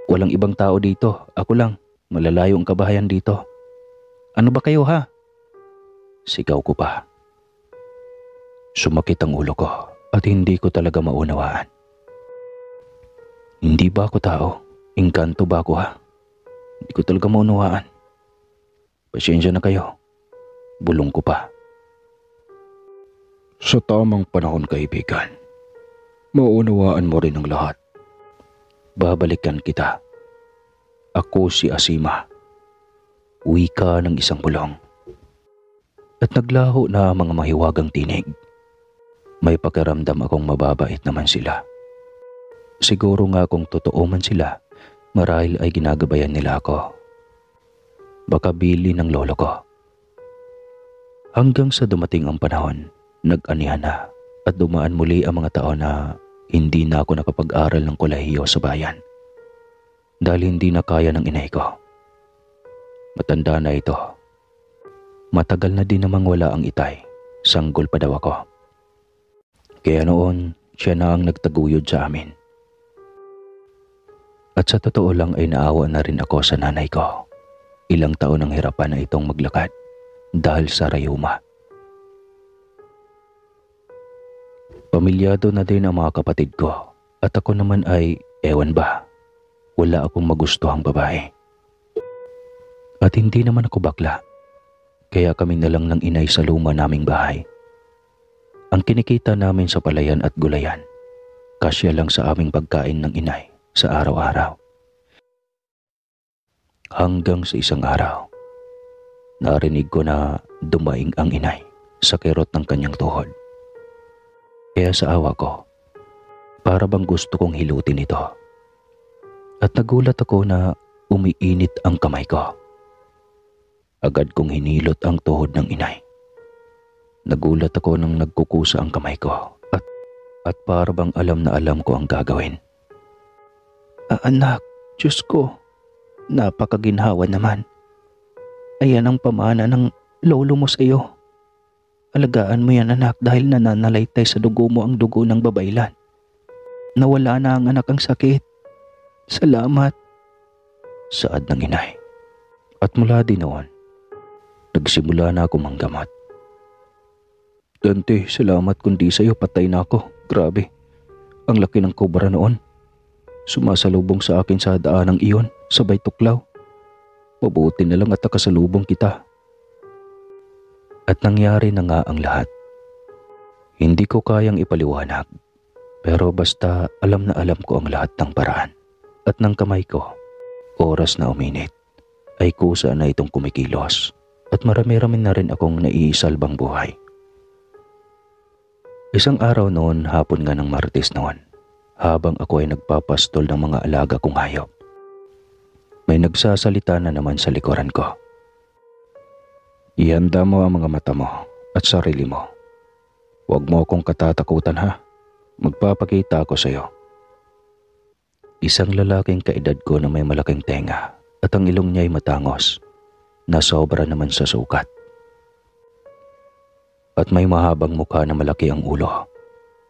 Walang ibang tao dito, ako lang, malalayo ang kabahayan dito. Ano ba kayo ha? Sigaw ko pa. Sumakit ang ulo ko at hindi ko talaga maunawaan. Hindi ba ako tao? Engkanto ba ako ha? Hindi ko talaga maunawaan. Pasensya na kayo. Bulong ko pa. Sa tamang panahon, kaibigan, maunawaan mo rin ang lahat. Babalikan kita. Ako si Asima. Wika ng isang bulong. At naglaho na ang mga mahiwagang tinig. May pakiramdam akong mababait naman sila. Siguro nga kung totoo man sila, marahil ay ginagabayan nila ako. Baka bili ng lolo ko. Hanggang sa dumating ang panahon, nag-anihan na at dumaan muli ang mga taon na hindi na ako nakapag-aral ng kolehiyo sa bayan. Dahil hindi na kaya ng inay ko. Matanda na ito. Matagal na din namang wala ang itay. Sanggol pa daw ako. Kaya noon, siya na ang nagtaguyod sa amin. At sa totoo lang ay naawa na rin ako sa nanay ko. Ilang taon ang hirapan na itong maglakad dahil sa rayuma. Pamilyado na din ang mga kapatid ko at ako naman ay, ewan ba, wala akong magustuhang babae. At hindi naman ako bakla, kaya kami na lang ng inay sa luma naming bahay. Ang kinikita namin sa palayan at gulayan, kasya lang sa aming pagkain ng inay sa araw-araw. Hanggang sa isang araw, narinig ko na dumaing ang inay sa kirot ng kanyang tuhod. Kaya sa awa ko, para bang gusto kong hilutin ito. At nagulat ako na umiinit ang kamay ko. Agad kong hinilot ang tuhod ng inay. Nagulat ako nang nagkukusa ang kamay ko at para bang alam na alam ko ang gagawin. Anak, Diyos ko, napakaginhawa naman. Ayan ang pamana ng lolo mo sa iyo. Alagaan mo yan anak dahil nananalaytay sa dugo mo ang dugo ng babaylan. Nawala na ang anak ang sakit. Salamat. Saad ng inay. At mula din noon, nagsimula na ako manggamot. Dante, salamat kundi sa'yo patay na ako. Grabe, ang laki ng kobra noon. Sumasalubong sa akin sa daan ng iyon, sabay tuklaw. Mabuti na lang at nakasalubong kita. At nangyari na nga ang lahat. Hindi ko kayang ipaliwanag, pero basta alam na alam ko ang lahat ng paraan. At ng kamay ko, oras na uminit, ay kusa na itong kumikilos at marami-rami na rin akong naiisalbang buhay. Isang araw noon, hapon nga ng Martes noon, habang ako ay nagpapastol ng mga alaga kong hayop, may nagsasalita na naman sa likuran ko. Ihanda mo ang mga mata mo at sarili mo. Huwag mo akong katatakutan ha. Magpapakita ako sa iyo. Isang lalaking kaedad ko na may malaking tenga at ang ilong niya ay matangos na sobra naman sa sukat. At may mahabang mukha na malaki ang ulo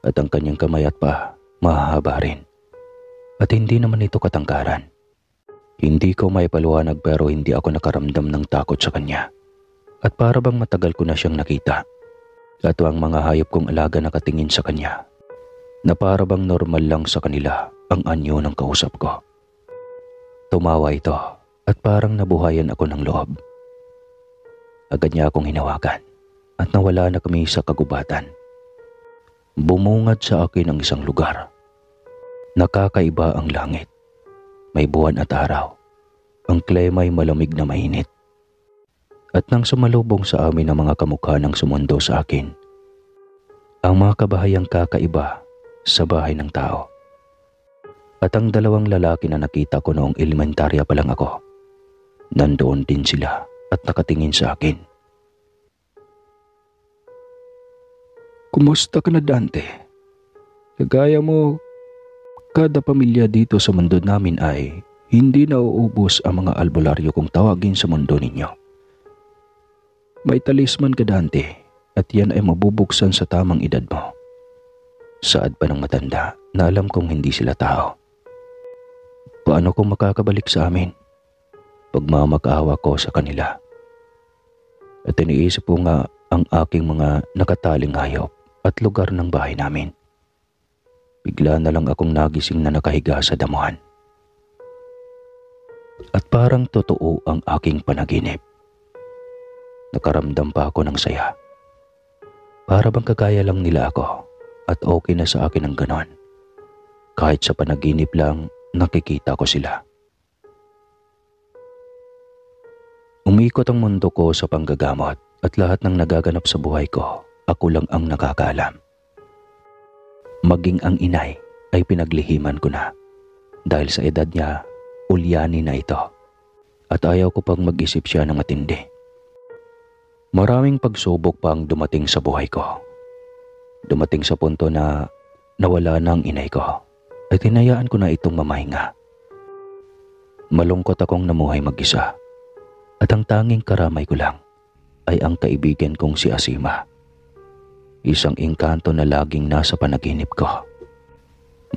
at ang kanyang kamay at paa mahaba rin. At hindi naman ito katangkaran. Hindi ko maipaliwanag pero hindi ako nakaramdam ng takot sa kanya. At para bang matagal ko na siyang nakita. At ang mga hayop kong alaga nakatingin sa kanya na para bang normal lang sa kanila ang anyo ng kausap ko. Tumawa ito at parang nabuhayan ako ng loob. Agad niya akong hinawakan at nawala na kami sa kagubatan. Bumungad sa akin ang isang lugar. Nakakaiba ang langit. May buwan at araw. Ang klima ay malamig na mainit. At nang sumalubong sa amin ang mga kamukha ng sumundo sa akin, ang mga kabahayang kakaiba sa bahay ng tao. At ang dalawang lalaki na nakita ko noong elementarya pa lang ako, nandoon din sila at nakatingin sa akin. Kumusta ka na Dante? Kagaya mo, kada pamilya dito sa mundo namin ay hindi nauubos ang mga albularyo kung tawagin sa mundo ninyo. May talisman ka Dante, at yan ay mabubuksan sa tamang edad mo. Saad pa ng matanda na alam kong hindi sila tao. Paano kung makakabalik sa amin? Pagmamakaawa ko sa kanila. At iniisip ko nga ang aking mga nakataling hayop at lugar ng bahay namin. Bigla na lang akong nagising na nakahiga sa damuhan. At parang totoo ang aking panaginip. Nakaramdam pa ako ng saya. Para bang kagaya lang nila ako at okay na sa akin ang ganon. Kahit sa panaginip lang, nakikita ko sila. Umikot ang mundo ko sa panggagamot at lahat ng nagaganap sa buhay ko, ako lang ang nakakaalam. Maging ang inay ay pinaglihiman ko na dahil sa edad niya, ulyani na ito at ayaw ko pang mag-isip siya ng matindi. Maraming pagsubok pa ang dumating sa buhay ko. Dumating sa punto na nawala na ang inay ko at hinayaan ko na itong mamahinga. Malungkot akong namuhay mag-isa at ang tanging karamay ko lang ay ang kaibigan kong si Asima. Isang engkanto na laging nasa panaginip ko.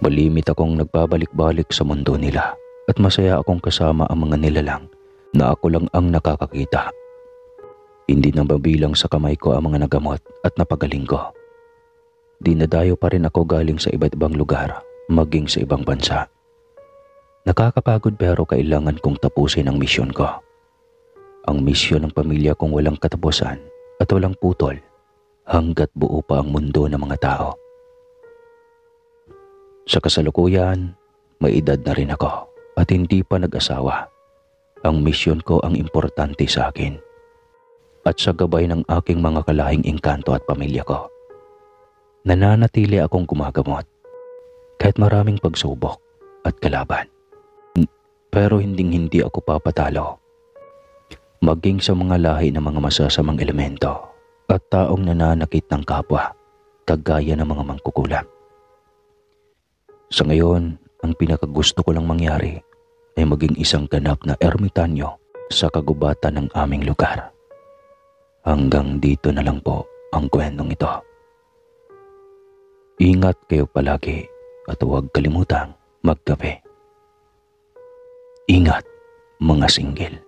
Malimit akong nagbabalik-balik sa mundo nila at masaya akong kasama ang mga nilalang na ako lang ang nakakakita. Hindi na mabilang sa kamay ko ang mga nagamot at napagaling ko. Dinadayo pa rin ako galing sa iba't ibang lugar, maging sa ibang bansa. Nakakapagod pero kailangan kong tapusin ang misyon ko. Ang misyon ng pamilya kong walang katapusan at walang putol hanggat buo pa ang mundo ng mga tao. Sa kasalukuyan, may edad na rin ako at hindi pa nag-asawa. Ang misyon ko ang importante sa akin. At sa gabay ng aking mga kalahing engkanto at pamilya ko, nananatili akong gumagamot kahit maraming pagsubok at kalaban. Pero hindi ako papatalo. Maging sa mga lahi ng mga masasamang elemento at taong nananakit ng kapwa, kagaya ng mga mangkukulam. Sa ngayon, ang pinakagusto ko lang mangyari ay maging isang ganap na ermitanyo sa kagubatan ng aming lugar. Hanggang dito na lang po ang kwentong ito. Ingat kayo palagi at huwag kalimutang magkape. Ingat mga single.